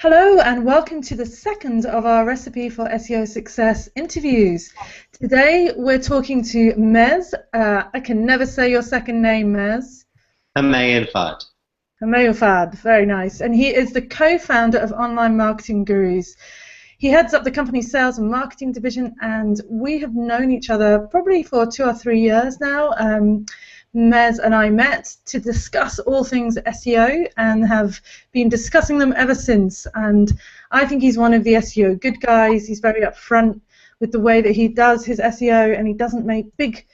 Hello and welcome to the second of our Recipe for SEO Success interviews. Today we're talking to Mez. I can never say your second name, Mez. Homayunfard. Homayunfard, very nice. And he is the co-founder of Online Marketing Gurus. He heads up the company's sales and marketing division, and we have known each other probably for 2 or 3 years now. Mez and I met to discuss all things SEO and have been discussing them ever since. And I think he's one of the SEO good guys. He's very upfront with the way that he does his SEO, and he doesn't make big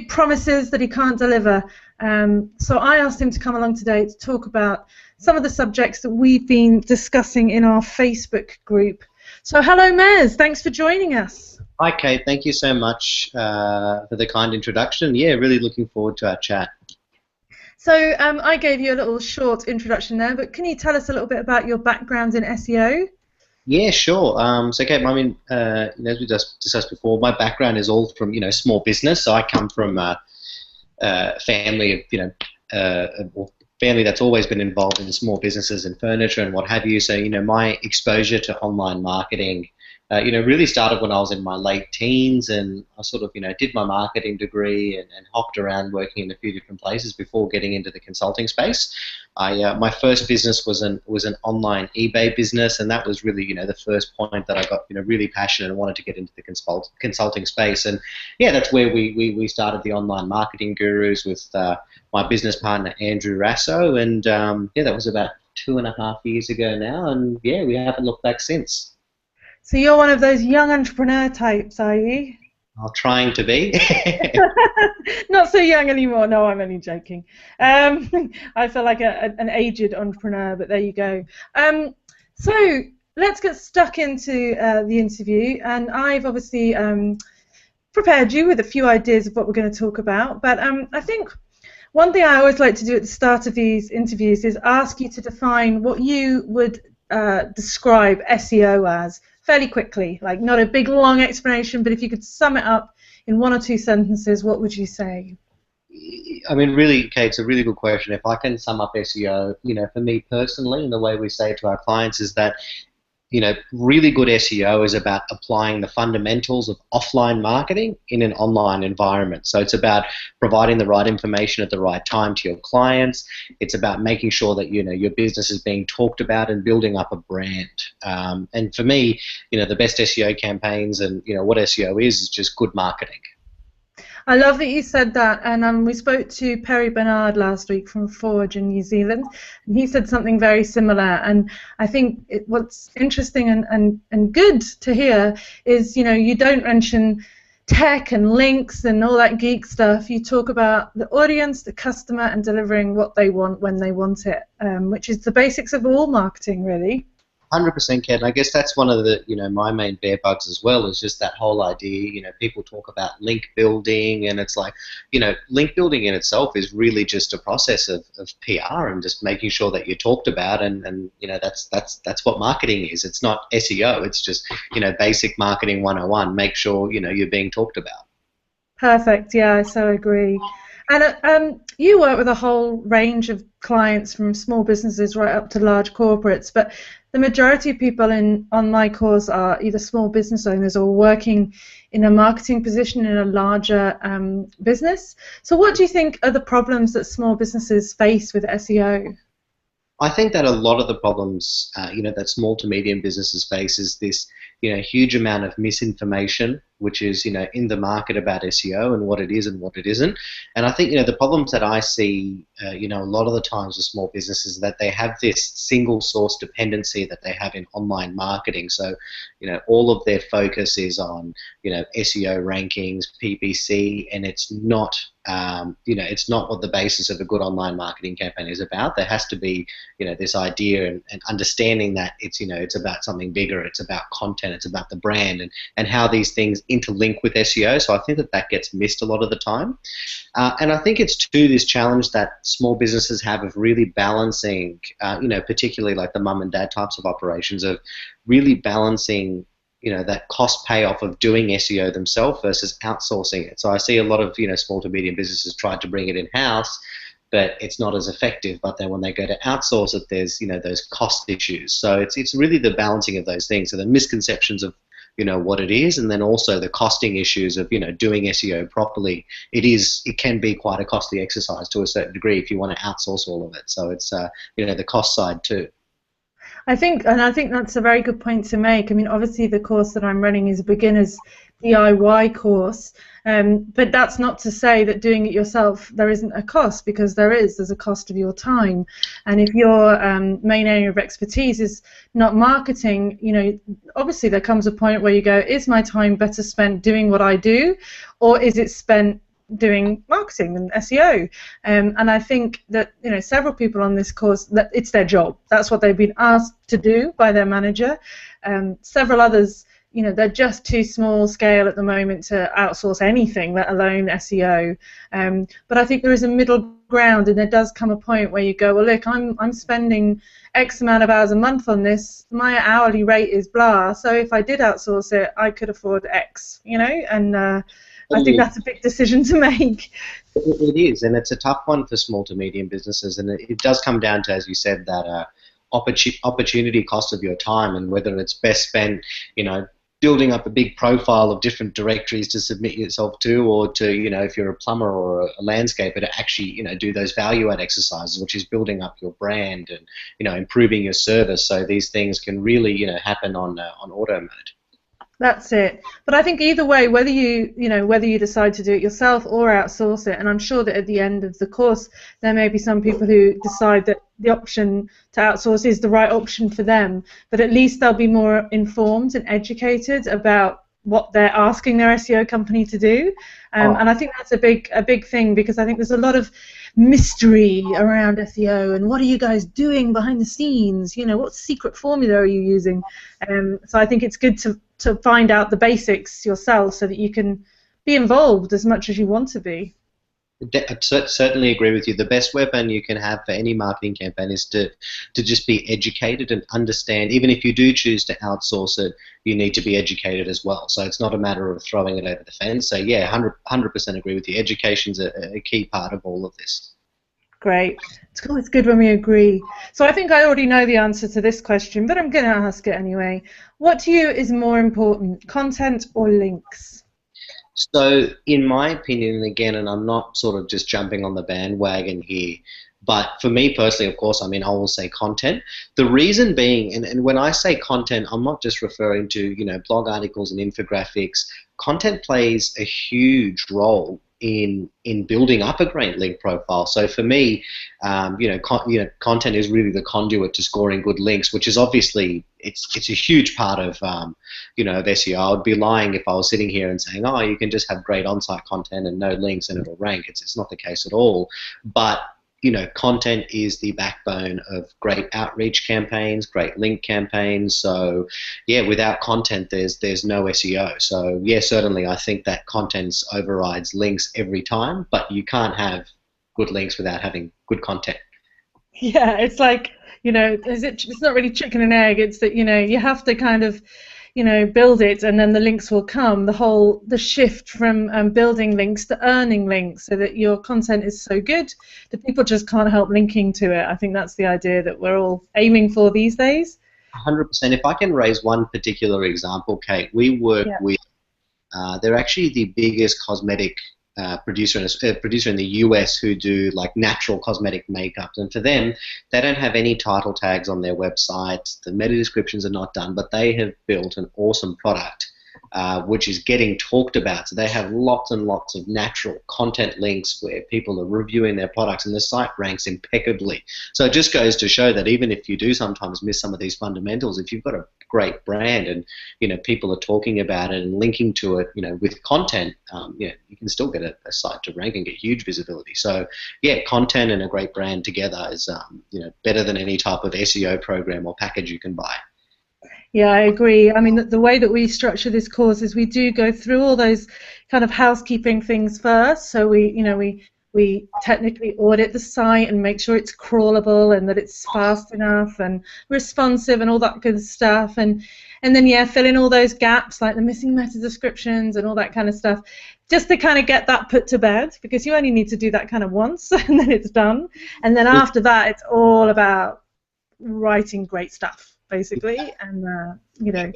promises that he can't deliver. So I asked him to come along today to talk about some of the subjects that we've been discussing in our Facebook group. So hello, Mez. Thanks for joining us. Hi, Kate. Thank you so much for the kind introduction. Yeah, really looking forward to our chat. So I gave you a little short introduction there, but can you tell us a little bit about your background in SEO? Yeah, sure. So, Kate, as we just discussed before, my background is all from small business. So I come from a family of family that's always been involved in small businesses and furniture and what have you. So my exposure to online marketing really started when I was in my late teens, and I sort of, did my marketing degree and hopped around working in a few different places before getting into the consulting space. My first business was an online eBay business, and that was really, the first point that I got, really passionate and wanted to get into the consulting space. And yeah, that's where we started the Online Marketing Gurus with my business partner, Andrew Rasso, and yeah, that was about 2.5 years ago now, and yeah, we haven't looked back since. So you're one of those young entrepreneur types, are you? I'm trying to be. Not so young anymore. No, I'm only joking. I feel like an aged entrepreneur, but there you go. So let's get stuck into the interview, and I've obviously prepared you with a few ideas of what we're going to talk about, but I think one thing I always like to do at the start of these interviews is ask you to define what you would describe SEO as fairly quickly, like not a big long explanation, but if you could sum it up in 1 or 2 sentences, what would you say? I mean, really, Kate, it's a really good question. If I can sum up SEO, for me personally, and the way we say it to our clients is that really good SEO is about applying the fundamentals of offline marketing in an online environment. So it's about providing the right information at the right time to your clients. It's about making sure that your business is being talked about and building up a brand. And for me, the best SEO campaigns and what SEO is just good marketing. I love that you said that, and we spoke to Perry Bernard last week from Forge in New Zealand, and he said something very similar. And I think what's interesting and good to hear is, you don't mention tech and links and all that geek stuff. You talk about the audience, the customer, and delivering what they want when they want it, which is the basics of all marketing, really. 100%, Ken. I guess that's one of the, my main bear bugs as well, is just that whole idea, people talk about link building, and it's like, link building in itself is really just a process of PR and just making sure that you're talked about, and that's what marketing is. It's not SEO, it's just, basic marketing 101, make sure, you're being talked about. Perfect, yeah, I so agree. And you work with a whole range of clients from small businesses right up to large corporates, but the majority of people on my course are either small business owners or working in a marketing position in a larger business. So what do you think are the problems that small businesses face with SEO? I think that a lot of the problems, that small to medium businesses face is this, huge amount of misinformation, which is, in the market about SEO and what it is and what it isn't. And I think, the problems that I see, a lot of the times with small businesses is that they have this single source dependency that they have in online marketing. So, all of their focus is on, SEO rankings, PPC, and it's not, it's not what the basis of a good online marketing campaign is about. There has to be, this idea and understanding that it's about something bigger. It's about content. It's about the brand and how these things interlink with SEO. So I think that gets missed a lot of the time. And I think it's to this challenge that small businesses have of really balancing, particularly like the mum and dad types of operations, of really balancing that cost payoff of doing SEO themselves versus outsourcing it. So I see a lot of small to medium businesses try to bring it in house, but it's not as effective. But then when they go to outsource it, there's those cost issues. So it's really the balancing of those things. So the misconceptions of what it is, and then also the costing issues of doing SEO properly. It can be quite a costly exercise to a certain degree if you want to outsource all of it. So it's the cost side too. I think that's a very good point to make. I mean, obviously the course that I'm running is a beginner's DIY course, but that's not to say that doing it yourself there isn't a cost, because there's a cost of your time. And if your main area of expertise is not marketing, obviously there comes a point where you go, is my time better spent doing what I do, or is it spent doing marketing and SEO? And I think that several people on this course, that it's their job. That's what they've been asked to do by their manager. Several others, they're just too small scale at the moment to outsource anything, let alone SEO. But I think there is a middle ground, and there does come a point where you go, well, look, I'm spending X amount of hours a month on this. My hourly rate is blah. So if I did outsource it, I could afford X, and I think that's a big decision to make. It is, and it's a tough one for small to medium businesses, and it does come down to, as you said, that opportunity cost of your time, and whether it's best spent, building up a big profile of different directories to submit yourself to, or to, if you're a plumber or a landscaper, to actually, do those value add exercises, which is building up your brand and, improving your service. So these things can really, happen on auto mode. That's it. But I think either way, whether you decide to do it yourself or outsource it, and I'm sure that at the end of the course there may be some people who decide that the option to outsource is the right option for them, but at least they'll be more informed and educated about what they're asking their SEO company to do. And I think that's a big thing, because I think there's a lot of mystery around SEO, and what are you guys doing behind the scenes? What secret formula are you using? So I think it's good to find out the basics yourself, so that you can be involved as much as you want to be. I certainly agree with you. The best weapon you can have for any marketing campaign is to just be educated and understand. Even if you do choose to outsource it, you need to be educated as well. So it's not a matter of throwing it over the fence. So yeah, 100% agree with you. Education's a key part of all of this. Great. It's good when we agree. So I think I already know the answer to this question, but I'm going to ask it anyway. What to you is more important, content or links? So in my opinion, and again, and I'm not sort of just jumping on the bandwagon here, but for me personally, of course, I will say content. The reason being, and when I say content, I'm not just referring to, blog articles and infographics. Content plays a huge role in building up a great link profile. So for me, content is really the conduit to scoring good links, which is obviously it's a huge part of of SEO. I would be lying if I was sitting here and saying, oh, you can just have great on-site content and no links and it'll rank. It's not the case at all. But content is the backbone of great outreach campaigns, great link campaigns. So, yeah, without content, there's no SEO. So, yeah, certainly I think that content overrides links every time, but you can't have good links without having good content. Yeah, it's like, it's not really chicken and egg. It's that, you have to kind of, build it, and then the links will come. The shift from building links to earning links, so that your content is so good that people just can't help linking to it. I think that's the idea that we're all aiming for these days. 100%. If I can raise one particular example, Kate, we work with, they're actually the biggest cosmetic producer in the US who do like natural cosmetic makeups, and for them, they don't have any title tags on their website. The meta descriptions are not done, but they have built an awesome product which is getting talked about. So they have lots and lots of natural content links where people are reviewing their products, and the site ranks impeccably. So it just goes to show that even if you do sometimes miss some of these fundamentals, if you've got a great brand and people are talking about it and linking to it with content, you can still get a site to rank and get huge visibility. So yeah, content and a great brand together is better than any type of SEO program or package you can buy. Yeah, I agree. I mean, the way that we structure this course is we do go through all those kind of housekeeping things first. So we technically audit the site and make sure it's crawlable and that it's fast enough and responsive and all that good stuff. And then, fill in all those gaps, like the missing meta descriptions and all that kind of stuff. just to kind of get that put to bed, because you only need to do that kind of once and then it's done. And then after that, it's all about writing great stuff, basically. And, you know,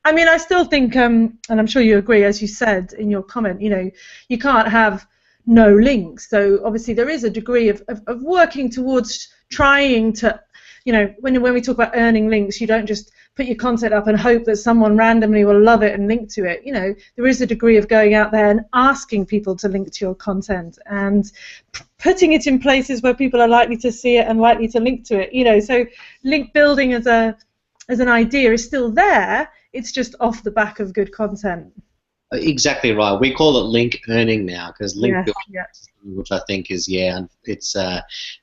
I mean, I still think, and I'm sure you agree, as you said in your comment, you know, you can't have no links. So obviously there is a degree of working towards trying to, you know, when we talk about earning links, you don't just put your content up and hope that someone randomly will love it and link to it. You know, there is a degree of going out there and asking people to link to your content and putting it in places where people are likely to see it and likely to link to it. You know, so link building as an idea is still there. It's just off the back of good content. Exactly right. We call it link earning now, because link building, which I think is, it's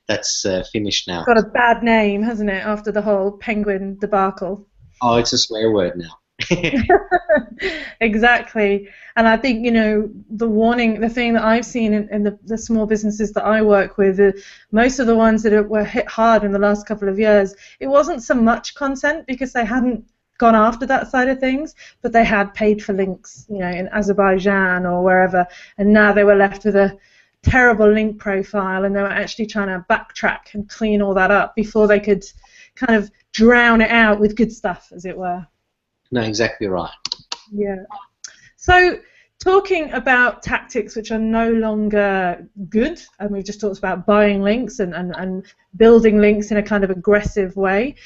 that's finished now. It's got a bad name, hasn't it, after the whole penguin debacle? Oh, it's a swear word now. Exactly. And I think, you know, the thing that I've seen in the small businesses that I work with, most of the ones that were hit hard in the last couple of years, it wasn't so much content because they hadn't gone after that side of things, but they had paid for links, you know, in Azerbaijan or wherever, and now they were left with a terrible link profile, and they were actually trying to backtrack and clean all that up before they could kind of drown it out with good stuff, as it were. No, exactly right. Yeah. So talking about tactics which are no longer good, and we've just talked about buying links and building links in a kind of aggressive way.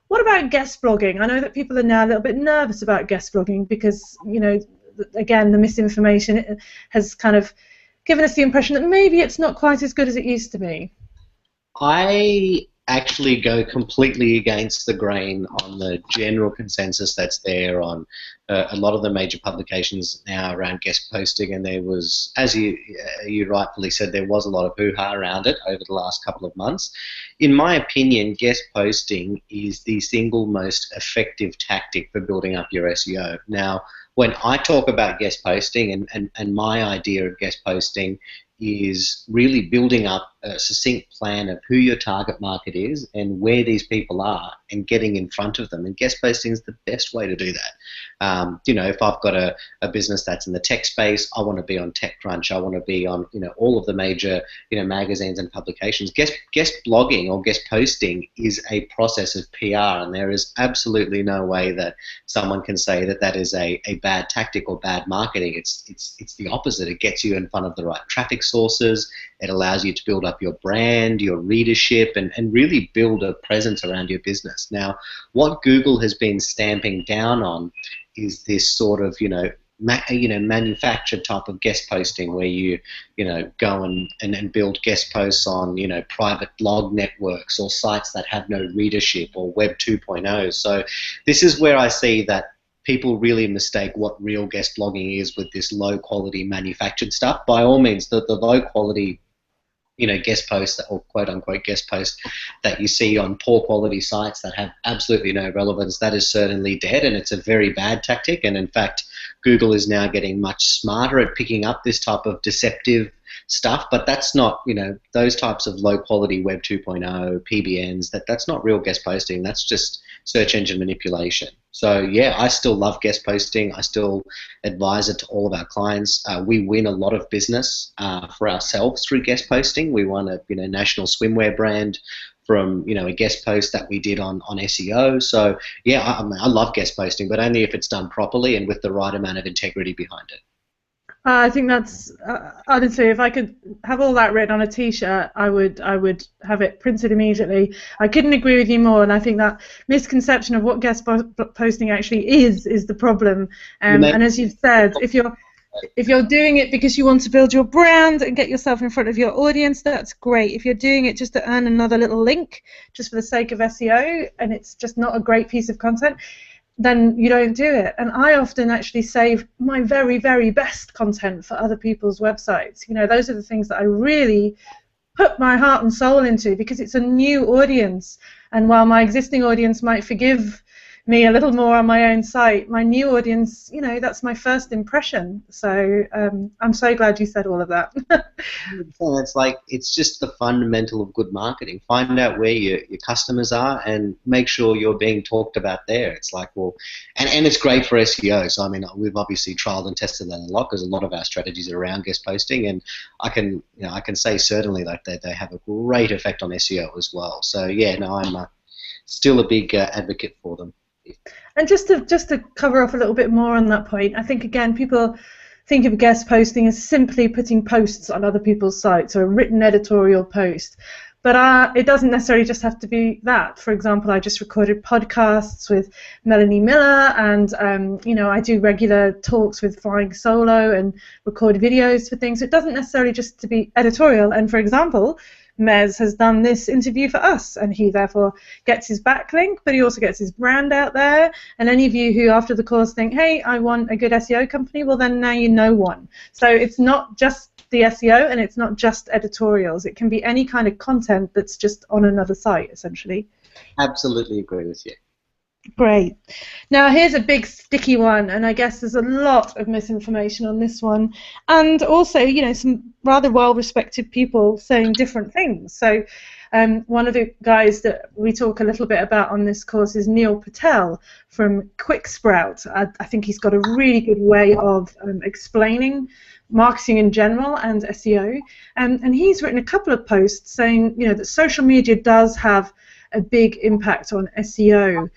What about guest blogging? I know that people are now a little bit nervous about guest blogging because, you know, again, the misinformation has kind of given us the impression that maybe it's not quite as good as it used to be. I actually go completely against the grain on the general consensus that's there on a lot of the major publications now around guest posting, and there was, as you rightfully said, there was a lot of hoo-ha around it over the last couple of months. In my opinion, guest posting is the single most effective tactic for building up your SEO. Now, when I talk about guest posting, and my idea of guest posting is really building up a succinct plan of who your target market is and where these people are and getting in front of them. And guest posting is the best way to do that. You know, if I've got a business that's in the tech space, I want to be on TechCrunch. I want to be on, you know, all of the major, you know, magazines and publications. Guest blogging or guest posting is a process of PR, and there is absolutely no way that someone can say that that is a bad tactic or bad marketing. It's the opposite. It gets you in front of the right traffic sources. It allows you to build up your brand, your readership, and really build a presence around your business. Now, what Google has been stamping down on is this sort of, manufactured type of guest posting where you go and build guest posts on, private blog networks or sites that have no readership or Web 2.0. So this is where I see that people really mistake what real guest blogging is with this low quality manufactured stuff. By all means, the low quality guest posts or quote unquote guest posts that you see on poor quality sites that have absolutely no relevance, that is certainly dead, and it's a very bad tactic. And in fact, Google is now getting much smarter at picking up this type of deceptive stuff, but that's not, those types of low quality Web 2.0 PBNs, that's not real guest posting. That's just search engine manipulation. So yeah, I still love guest posting. I still advise it to all of our clients. We win a lot of business for ourselves through guest posting. We won a national swimwear brand from a guest post that we did on SEO. So yeah, I love guest posting, but only if it's done properly and with the right amount of integrity behind it. I think that's honestly, if I could have all that written on a T-shirt, I would have it printed immediately. I couldn't agree with you more, and I think that misconception of what guest posting actually is the problem. And as you've said, if you're doing it because you want to build your brand and get yourself in front of your audience, that's great. If you're doing it just to earn another little link, just for the sake of SEO, and it's just not a great piece of content, then you don't do it. And I often actually save my very, very best content for other people's websites. Those are the things that I really put my heart and soul into because it's a new audience. And while my existing audience might forgive me a little more on my own site. My new audience, you know, that's my first impression. So I'm so glad you said all of that. It's like, it's just the fundamental of good marketing. Find out where your customers are and make sure you're being talked about there. It's like, well, and it's great for SEO. So I mean, we've obviously trialed and tested that a lot because a lot of our strategies are around guest posting, and I can say certainly that they have a great effect on SEO as well. So yeah, no, I'm still a big advocate for them. And just to cover off a little bit more on that point, I think again people think of guest posting as simply putting posts on other people's sites or a written editorial post. But it doesn't necessarily just have to be that. For example, I just recorded podcasts with Melanie Miller, and you know, I do regular talks with Flying Solo and record videos for things. It doesn't necessarily just to be editorial. And for example, Mez has done this interview for us, and he therefore gets his backlink, but he also gets his brand out there. And any of you who after the course think, hey, I want a good SEO company, well then now you know one. So it's not just the SEO, and it's not just editorials. It can be any kind of content that's just on another site, essentially. Absolutely agree with you. Great. Now here's a big sticky one, and I guess there's a lot of misinformation on this one, and also, you know, some rather well-respected people saying different things. So one of the guys that we talk a little bit about on this course is Neil Patel from QuickSprout. I think he's got a really good way of explaining marketing in general and SEO, and he's written a couple of posts saying, you know, that social media does have a big impact on SEO.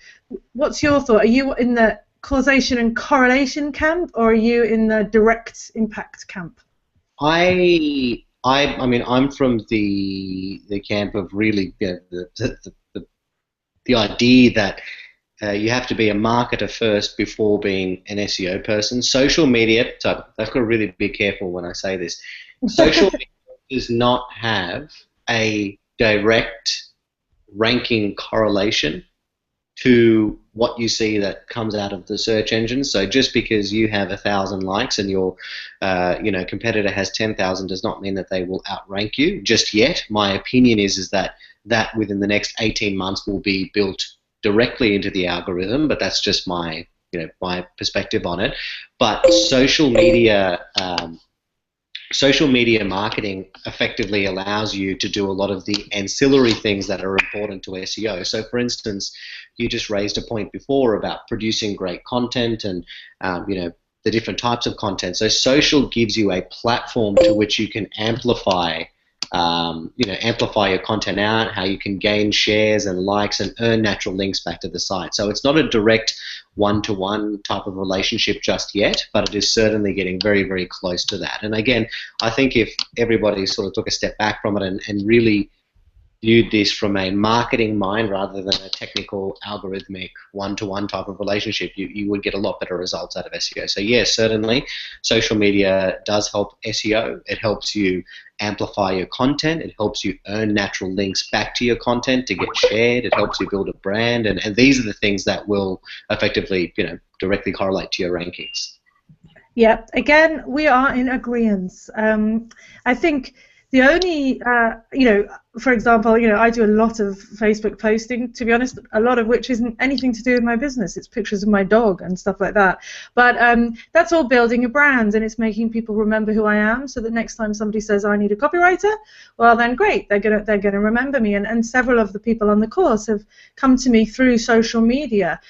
What's your thought? Are you in the causation and correlation camp, or are you in the direct impact camp? I mean, I'm from the camp of really the idea that you have to be a marketer first before being an SEO person. Social media, so I've got to really be careful when I say this. Social media does not have a direct ranking correlation to what you see that comes out of the search engine. So just because you have 1,000 likes and your competitor has 10,000 does not mean that they will outrank you just yet. My opinion is that within the next 18 months will be built directly into the algorithm, but that's just my perspective on it. But social media marketing effectively allows you to do a lot of the ancillary things that are important to SEO. So, for instance, you just raised a point before about producing great content and the different types of content. So, social gives you a platform to which you can amplify your content out, how you can gain shares and likes and earn natural links back to the site. So it's not a direct one-to-one type of relationship just yet, but it is certainly getting very, very close to that. And again, I think if everybody sort of took a step back from it and really viewed this from a marketing mind rather than a technical algorithmic one-to-one type of relationship, you would get a lot better results out of SEO. So yes, certainly social media does help SEO. It helps you amplify your content. It helps you earn natural links back to your content to get shared. It helps you build a brand, and these are the things that will effectively directly correlate to your rankings. Yeah, again, we are in agreement. I think the only, for example, I do a lot of Facebook posting, to be honest, a lot of which isn't anything to do with my business. It's pictures of my dog and stuff like that. But that's all building a brand, and it's making people remember who I am, so that next time somebody says, I need a copywriter, well then great, they're gonna remember me. And several of the people on the course have come to me through social media.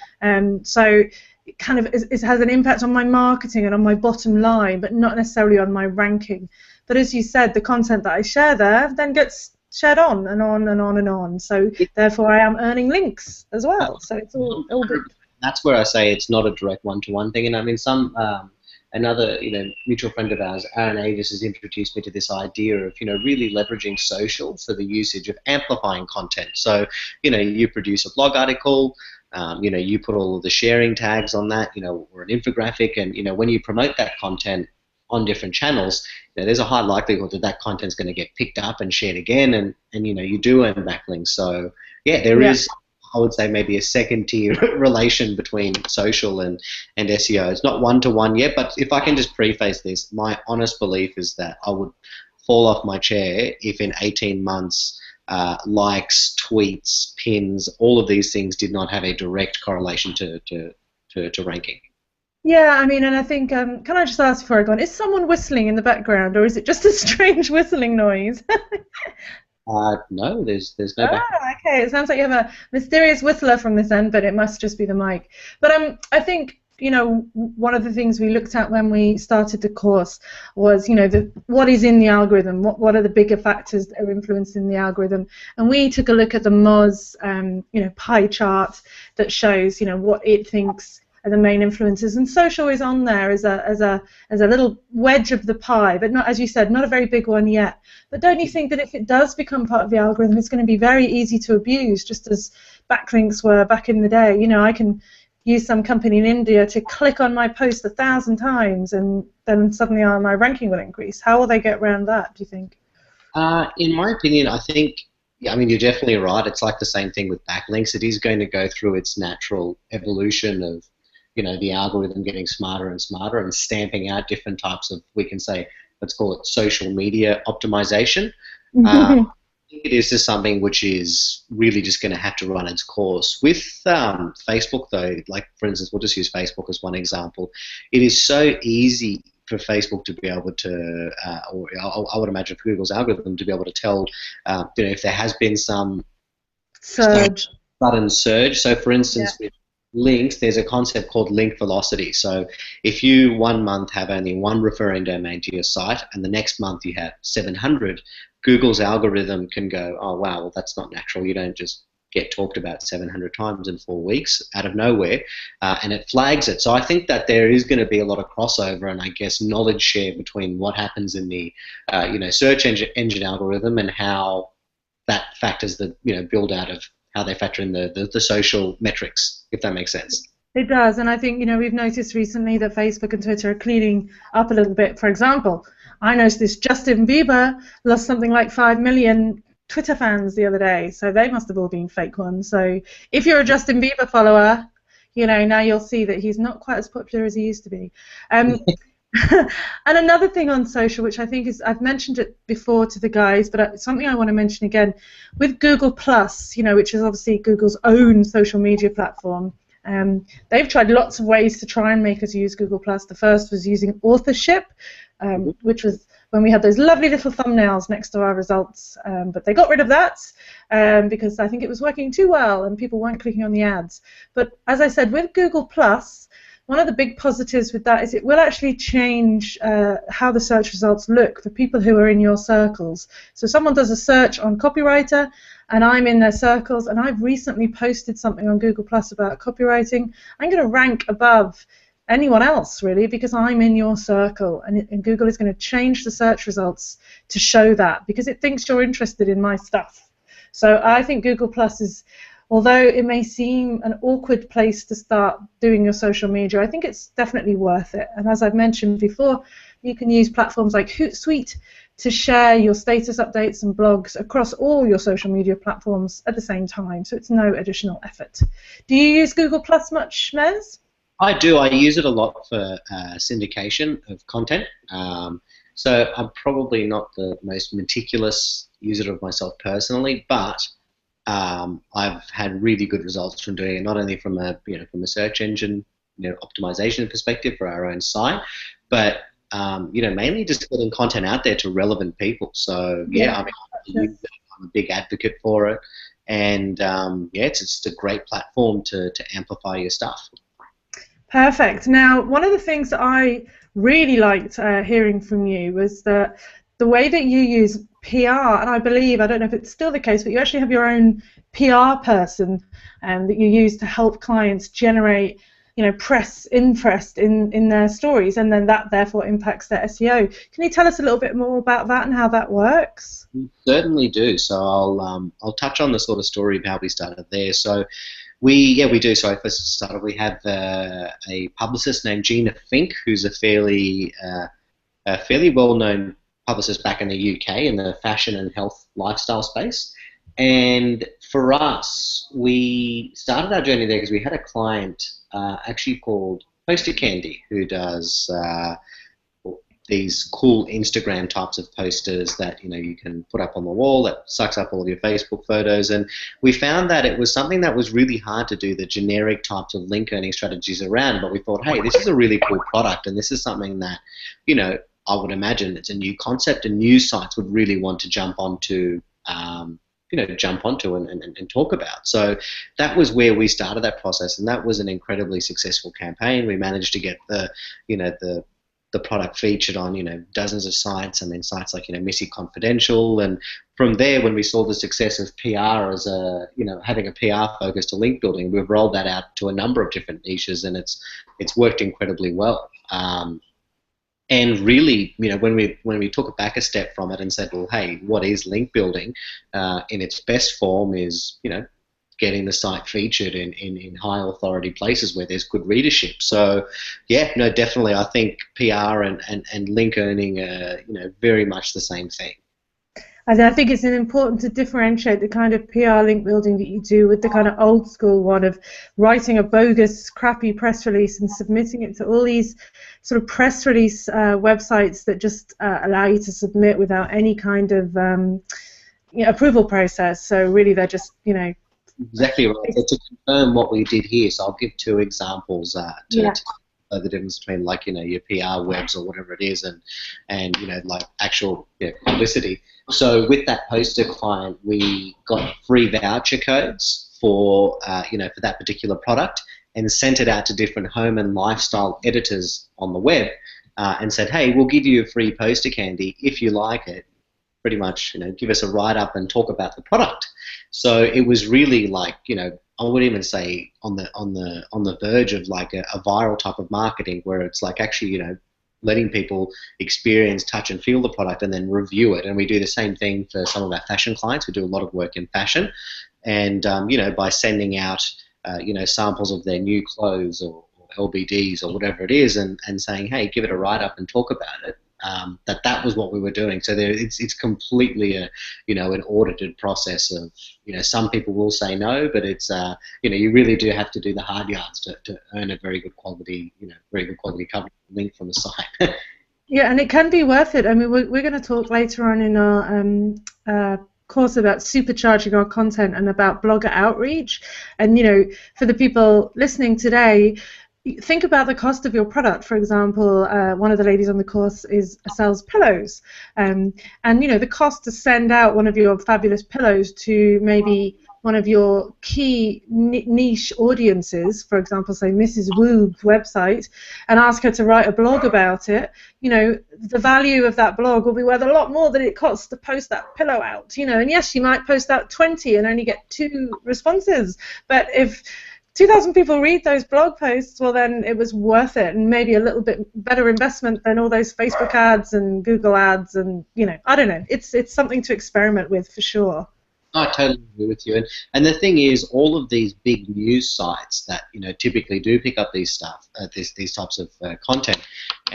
So it kind of it has an impact on my marketing and on my bottom line, but not necessarily on my ranking. But as you said, the content that I share there then gets shared on and on and on and on. So therefore, I am earning links as well. So it's all good. That's where I say it's not a direct one-to-one thing. And I mean, another mutual friend of ours, Aaron Avis, has introduced me to this idea of really leveraging social for the usage of amplifying content. So you produce a blog article. You put all of the sharing tags on that, or an infographic, and when you promote that content on different channels, there's a high likelihood that content's going to get picked up and shared again, and you do earn backlinks. So yeah, there is, I would say, maybe a second tier relation between social and SEO. It's not one-to-one yet, but if I can just preface this, my honest belief is that I would fall off my chair if in 18 months likes, tweets, pins, all of these things did not have a direct correlation to ranking. Yeah, I mean, and I think, can I just ask before I go on, is someone whistling in the background, or is it just a strange whistling noise? No, there's no back. Ah, okay. It sounds like you have a mysterious whistler from this end, but it must just be the mic. But I think one of the things we looked at when we started the course was what is in the algorithm, what are the bigger factors that are influencing the algorithm, and we took a look at the Moz pie chart that shows what it thinks are the main influences, and social is on there as a little wedge of the pie, but not, as you said, not a very big one yet. But don't you think that if it does become part of the algorithm, it's going to be very easy to abuse, just as backlinks were back in the day? I can use some company in India to click on my post 1,000 times, and then suddenly my ranking will increase. How will they get around that, do you think? In my opinion, I think, yeah, I mean, you're definitely right. It's like the same thing with backlinks. It is going to go through its natural evolution of, the algorithm getting smarter and smarter and stamping out different types of, we can say, let's call it social media optimization. It is just something which is really just going to have to run its course. With Facebook, though, like, for instance, we'll just use Facebook as one example. It is so easy for Facebook to be able to, or I would imagine for Google's algorithm to be able to tell, if there has been some Surge. sudden surge. So, for instance, Yeah. with links, there's a concept called link velocity. So, if you one month have only one referring domain to your site, and the next month you have 700, Google's algorithm can go, oh wow, well that's not natural. You don't just get talked about 700 times in 4 weeks out of nowhere, and it flags it. So I think that there is going to be a lot of crossover and I guess knowledge share between what happens in the search engine algorithm and how that factors the build out of how they factor in the social metrics, if that makes sense. It does, and I think we've noticed recently that Facebook and Twitter are cleaning up a little bit. For example, I noticed this Justin Bieber lost something like 5 million Twitter fans the other day, so they must have all been fake ones. So if you're a Justin Bieber follower, now you'll see that he's not quite as popular as he used to be. And another thing on social, which I think is, I've mentioned it before to the guys, but it's something I want to mention again, with Google Plus, which is obviously Google's own social media platform. They've tried lots of ways to try and make us use Google Plus. The first was using authorship, which was when we had those lovely little thumbnails next to our results, but they got rid of that because I think it was working too well and people weren't clicking on the ads. But as I said, with Google Plus, one of the big positives with that is it will actually change how the search results look for people who are in your circles. So someone does a search on copywriter and I'm in their circles and I've recently posted something on Google Plus about copywriting, I'm going to rank above anyone else really because I'm in your circle, and Google is going to change the search results to show that because it thinks you're interested in my stuff. So I think Google Plus is, although it may seem an awkward place to start doing your social media, I think it's definitely worth it. And as I've mentioned before, you can use platforms like Hootsuite to share your status updates and blogs across all your social media platforms at the same time, so it's no additional effort. Do you use Google Plus much, Mez? I do. I use it a lot for syndication of content. So I'm probably not the most meticulous user of myself personally, but I've had really good results from doing it, not only from a search engine optimization perspective for our own site, but mainly just getting content out there to relevant people. So yeah, I mean, I'm a big advocate for it, and it's just a great platform to amplify your stuff. Perfect. Now, one of the things that I really liked hearing from you was that the way that you use PR, and I believe, I don't know if it's still the case, but you actually have your own PR person that you use to help clients generate, press interest in their stories, and then that therefore impacts their SEO. Can you tell us a little bit more about that and how that works? We certainly do. So I'll touch on the sort of story of how we started there. So we do. So I first started. We have a publicist named Gina Fink, who's a fairly well-known publicist back in the UK in the fashion and health lifestyle space. And for us, we started our journey there because we had a client actually called Poster Candy who does these cool Instagram types of posters that you can put up on the wall that sucks up all of your Facebook photos. And we found that it was something that was really hard to do the generic types of link earning strategies around. But we thought, hey, this is a really cool product, and this is something that I would imagine it's a new concept, and news sites would really want to jump onto. And talk about. So that was where we started that process, and that was an incredibly successful campaign. We managed to get the product featured on dozens of sites, and then sites like Missy Confidential. And from there, when we saw the success of PR as having a PR focus to link building, we've rolled that out to a number of different niches, and it's worked incredibly well. And really, when we took it back a step from it and said, well, hey, what is link building? In its best form is, getting the site featured in high authority places where there's good readership. So, yeah, no, definitely, I think PR and link earning are, very much the same thing. And I think it's important to differentiate the kind of PR link building that you do with the kind of old school one of writing a bogus, crappy press release and submitting it to all these sort of press release websites that just allow you to submit without any kind of approval process. So really, they're just Exactly right. So to confirm what we did here, so I'll give two examples to the difference between your PR webs or whatever it is and like actual publicity. So with that poster client, we got free voucher codes for for that particular product, and sent it out to different home and lifestyle editors on the web, and said, hey, we'll give you a free poster candy if you like it. Pretty much, give us a write-up and talk about the product. So it was really like, I would even say on the verge of like a viral type of marketing, where it's like actually, letting people experience, touch, and feel the product, and then review it. And we do the same thing for some of our fashion clients. We do a lot of work in fashion, and by sending out, samples of their new clothes or LBDs or whatever it is, and saying, hey, give it a write-up and talk about it. That was what we were doing. So it's completely an audited process of some people will say no, but it's you really do have to do the hard yards to earn a very good quality coverage link from the site. Yeah, and it can be worth it. I mean, we're going to talk later on in our course about supercharging our content and about blogger outreach. And for the people listening today, think about the cost of your product. For example, one of the ladies on the course sells pillows, and the cost to send out one of your fabulous pillows to maybe one of your key niche audiences, for example, say Mrs. Woob's website, and ask her to write a blog about it. The value of that blog will be worth a lot more than it costs to post that pillow out. And yes, you might post out 20 and only get 2 responses, but if 2,000 people read those blog posts, well then it was worth it, and maybe a little bit better investment than all those Facebook ads and Google ads, and I don't know. It's something to experiment with for sure. I totally agree with you, and the thing is, all of these big news sites that typically do pick up these stuff, these types of content,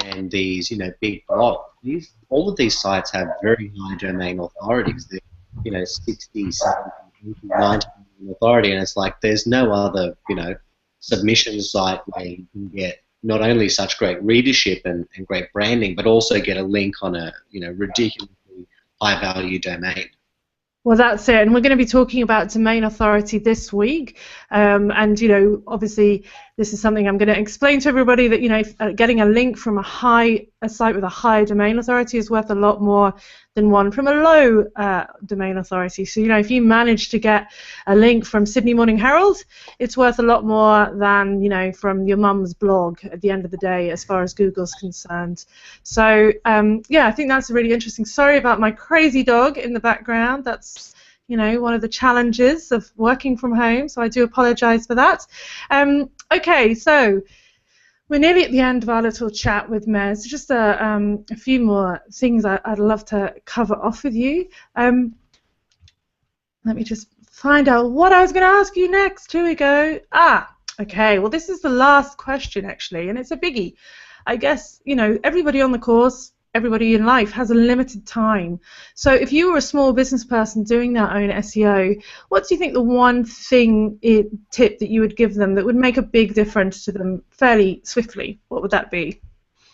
and these big blogs, all of these sites have very high domain authorities. They're 60, 70, 90 authority, and it's like there's no other submission site where you can get not only such great readership and great branding, but also get a link on a ridiculously high value domain. Well, that's it, and we're going to be talking about domain authority this week, and obviously this is something I'm going to explain to everybody that getting a link from a site with a high domain authority is worth a lot more than one from a low domain authority. So if you manage to get a link from Sydney Morning Herald, it's worth a lot more than from your mum's blog at the end of the day, as far as Google's concerned. So yeah, I think that's really interesting. Sorry about my crazy dog in the background. That's one of the challenges of working from home, so I do apologize for that. Okay, so we're nearly at the end of our little chat with Mez. Just a few more things I'd love to cover off with you. Let me just find out what I was going to ask you next. Here we go. Okay, well this is the last question actually, and it's a biggie. I guess, everybody on the course, everybody in life has a limited time. So if you were a small business person doing their own SEO, what do you think the one tip that you would give them that would make a big difference to them fairly swiftly? What would that be?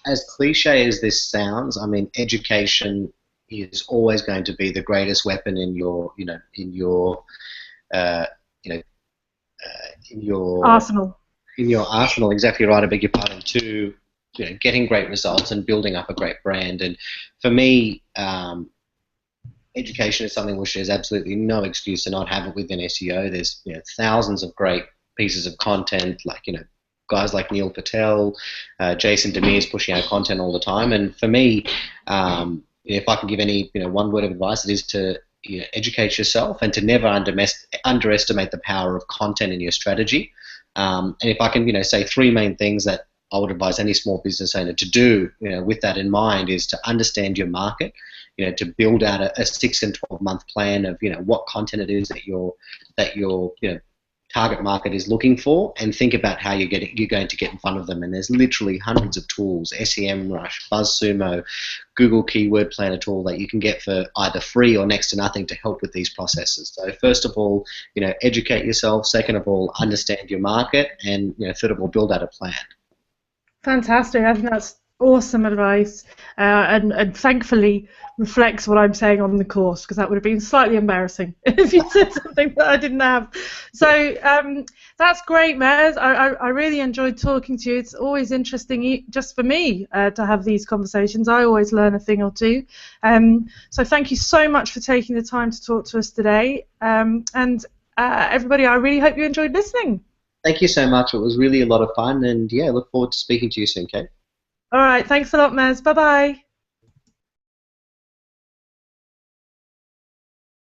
as cliche as this sounds, I mean, education is always going to be the greatest weapon in your, uh, you know, in your Arsenal. in your arsenal. Exactly right. I beg your pardon. To getting great results and building up a great brand. And for me, education is something which there's absolutely no excuse to not have it within SEO. There's thousands of great pieces of content, like guys like Neil Patel, Jason Demere's pushing out content all the time. And for me, if I can give any one word of advice, it is to educate yourself and to never underestimate the power of content in your strategy. And if I can say three main things that I would advise any small business owner to do, with that in mind, is to understand your market, to build out a 6 and 12-month plan of what content it is that your target market is looking for, and think about how you're going to get in front of them. And there's literally hundreds of tools: SEMrush, BuzzSumo, Google Keyword Planner tool that you can get for either free or next to nothing to help with these processes. So first of all, educate yourself. Second of all, understand your market, and third of all, build out a plan. Fantastic. I think that's awesome advice, and thankfully reflects what I'm saying on the course, because that would have been slightly embarrassing if you said something that I didn't have. So that's great, Matt. I really enjoyed talking to you. It's always interesting, just for me, to have these conversations. I always learn a thing or two. So thank you so much for taking the time to talk to us today. And everybody, I really hope you enjoyed listening. Thank you so much. It was really a lot of fun, and yeah, look forward to speaking to you soon, Kate. All right, thanks a lot, Maz. Bye-bye.